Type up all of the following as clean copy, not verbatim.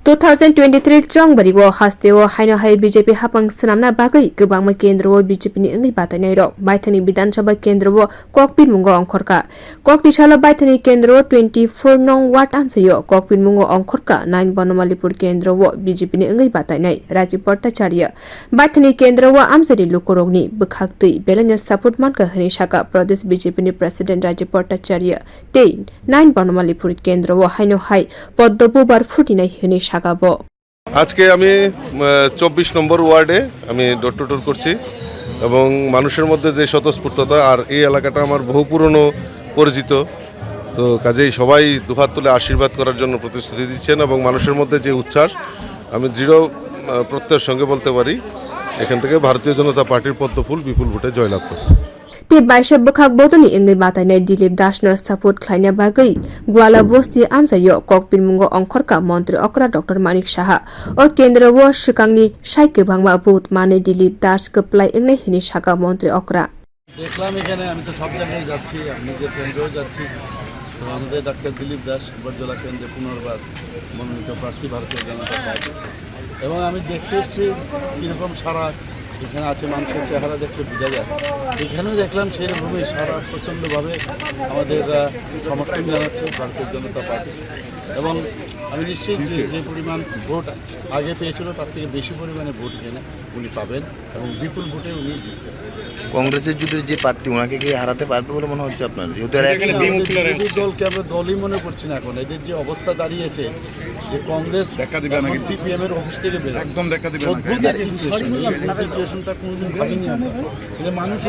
2023 chongmario haste haino hai BJP haphang swnamna bagwi kwbangma kendrao BJP ni wngwi batainai rok baithangni bidhansabha kendrao Kokpirmungo ongkhorkha koktisalo baithangni kendrao 24 nong ward amsayo Kokpirmungo ongkhorkha 9 bonomalipur kendrao BJP ni wngwi batainai Rajib Bhattacharya baithangni kendrao amsari lukorokni bwkhaktwi belanya support manka hini saka Pradesh BJP ni President Rajib Bhattacharya tei 9 bonomalipur kendrao haino hai পদ্মপুবার ফুটিনাই হনি শাগাব আজকে আমি 24 নম্বর ওয়ার্ডে আমি door to ডোর করছি এবং মানুষের মধ্যে যে স্বতঃস্ফূর্ততা আর এই এলাকাটা আমার বহু পুরনো পরিচিত তো কাজেই সবাই দুহাত তুলে আশীর্বাদ করার জন্য প্রতিশ্রুতি দিচ্ছেন এবং মানুষের মধ্যে যে উচ্ছ্বাস আমি দৃঢ় প্রত্যয়ের সঙ্গে বলতে পারি এখান থেকে ভারতীয় জনতা পার্টির পদ্মফুল বিপুল ভোটে জয়লাভ করবে te baisa bukhak botoni engni batainai Dilip Dashno support khlaina bagwi gwala bosti amsayo Kokpirmungo ongkhorkha montri okra Dr.Manik Saha or kendrao shikangni sai kwbangma booth mane Dilip Dash kplai engni hini saka montri okra দেখলাম এখানে আমি তো সব জায়গায় যাচ্ছি আমি যে কেন্দ্রেও যাচ্ছি তো আমাদের ডাক্তার দিলীপ দাস বর্জলা কেন্দ্রে পুনর্বার মনোনীত প্রার্থী ভারতীয় জনতা পার্টি এবং আমি দেখতে এসেছি কীরকম সারা এখানে আছে মানুষের চেহারা দেখতে বোঝা যায় এখানেও দেখলাম সেইরকমই সারা প্রচণ্ডভাবে আমাদের সমর্থন জানাচ্ছে ভারতীয় জনতা পার্টি এবং আমি নিশ্চিত যে পরিমাণ ভোট আগে পেয়েছিল তার থেকে বেশি পরিমাণে ভোট এখানে উনি পাবেন এবং বিপুল ভোটে উনি জিতবেন কংগ্রেসের জুটের যে প্রার্থী ওনাকে কি হারাতে পারবে বলে মনে হচ্ছে আপনার দলকে আমরা দলই মনে করছি না এখন এদের যে অবস্থা দাঁড়িয়েছে যে কংগ্রেস সিপিএম এর অফিস থেকে বের একদম দেখা দিবে সিচুয়েশনটা কোনদিন ভাবিনি আমরা মানুষ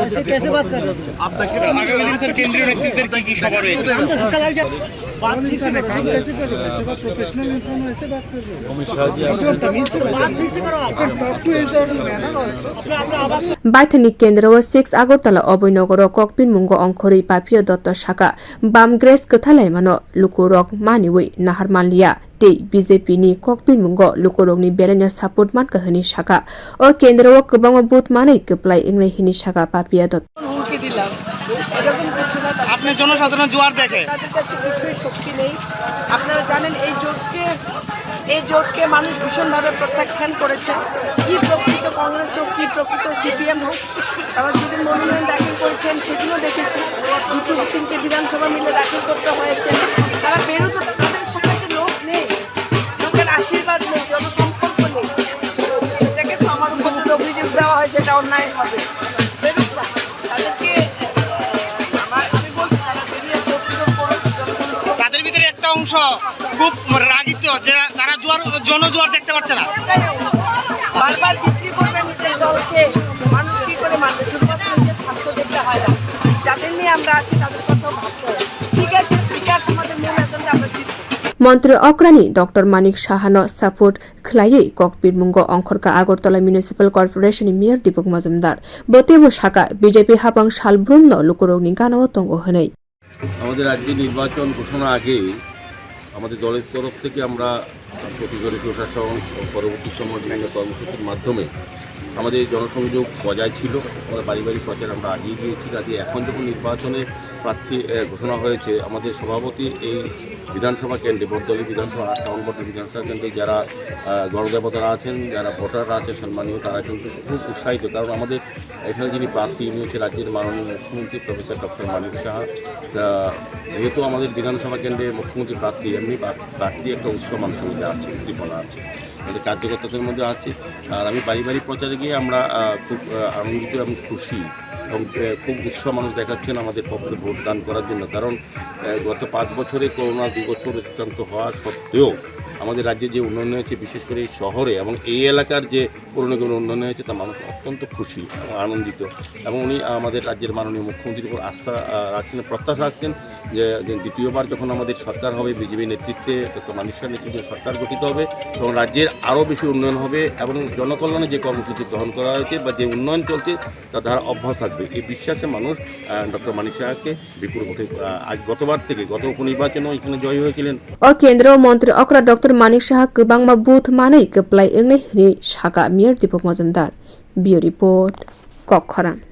baithangni kendrao 6 agartala oboinogoro Kokpirmungo ongkhori Papia Datta saka bamgres kathalai mano lukorok maniwi naharmanlia tei BJP ni Kokpirmungo lukorokni belanya support manka hini saka or kendrao kwbangma booth manai kplai engnai hini saka Papia Datta আপনি জনসাধারণ জোয়ার দেখে তাদের কাছে কিছুই শক্তি নেই আপনারা জানেন এই জোটকে মানুষ ভীষণভাবে প্রত্যাখ্যান করেছে কি প্রকৃত কংগ্রেস হোক কি প্রকৃত সিপিএম হোক তারা যেদিন মনোনয়ন দাখিল করেছেন সেগুলো দেখেছি দুটো তিনটে বিধানসভা মিলে দাখিল করতে হয়েছে তারা বেরোতে তাদের সাথে লোক নেই লোকের আশীর্বাদ নেই জনসম্পর্ক নেই সেটাকে তো আমার উপর অভিযোগ দেওয়া হয় সেটা অন্যায় হবে বেরোক না তাদেরকে অংশ খুব রাগিত যে তারা জনজোয়ার দেখতে পাচ্ছে না বারবার বিক্রি করবে নিজের দলকে মানুষ কি করে মানবে শুধুমাত্র নিজের স্বাস্থ্য দেখতে হয় না যাদের নিয়ে আমরা আছি তাদের কথাও ভাবতে হবে ঠিক আছে বিকাশ আমাদের মূল এজেন্ডা আমরা জিতবো montri okra ni Dr.Manik Saha no support khlaiye Kokpirmungo ongkhorkha agartala municipal corporation ni mayor Dipak Majumder botebo saka BJP haphang salbrum no lukorokni ganao tongo hwnai আমাদের রাজ্যে নির্বাচন ঘোষণা আগে আমাদের দলের তরফ থেকে আমরা প্রতিবারী প্রশাসন পরবর্তী সময় বিভিন্ন কর্মসূচির মাধ্যমে আমাদের জনসংযোগ বজায় ছিল আমরা বাড়ি বাড়ি প্রচার আমরা আগিয়ে গিয়েছি কাজে এখন যখন নির্বাচনে প্রার্থী ঘোষণা হয়েছে আমাদের সভাপতি এই বিধানসভা কেন্দ্রে বর্দলী বিধানসভা টাউন বর্ডার বিধানসভা কেন্দ্রে যারা গণদেবতারা আছেন যারা ভোটাররা আছে সম্মানীয় তারা কিন্তু খুব উৎসাহিত কারণ আমাদের এখানে যিনি প্রার্থী ইনি হচ্ছে রাজ্যের মাননীয় মুখ্যমন্ত্রী প্রফেসর ডক্টর মানিক সাহা যেহেতু আমাদের বিধানসভা কেন্দ্রে মুখ্যমন্ত্রী প্রার্থী এমনি প্রার্থী একটা উৎসব মানুষের মধ্যে আছে উদ্দীপনা আছে আমাদের কার্যকর্তাদের মধ্যে আছে আর আমি বাড়ি বাড়ি প্রচারে গিয়ে আমরা খুব আনন্দিত এবং খুশি এবং খুব উৎসাহ মানুষ দেখাচ্ছেন আমাদের পক্ষে ভোটদান করার জন্য কারণ গত 5 বছরে করোনা 2 বছর অতিক্রান্ত হওয়া সত্ত্বেও আমাদের রাজ্যে যে উন্নয়ন হয়েছে বিশেষ করে এই শহরে এবং এই এলাকার যে পুরনো উন্নয়ন হয়েছে তা মানুষ অত্যন্ত খুশি এবং আনন্দিত এবং উনি আমাদের রাজ্যের মাননীয় মুখ্যমন্ত্রীর উপর আস্থা রাখছেন প্রত্যাশা রাখছেন যে দ্বিতীয়বার যখন আমাদের সরকার হবে বিজেপি নেতৃত্বে ডক্টর মানিক সাহার নেতৃত্বে সরকার গঠিত হবে এবং রাজ্যের আরও বেশি উন্নয়ন হবে এবং জনকল্যাণে যে কর্মসূচি গ্রহণ করা হয়েছে বা যে উন্নয়ন চলছে তার দ্বারা অব্যাহত থাকবে এই বিশ্বাসে মানুষ ডক্টর মানিক সাহাকে বিপুল ভোটে আজ গতবার থেকে গত উপনির্বাচনেও এখানে জয়ী হয়েছিলেন और केंद्रीय मंत्री okra Dr.Manik Saha kwbangma booth manai kplai engnai hini saka mayor Dipak Majumder bio report Kokpirmungo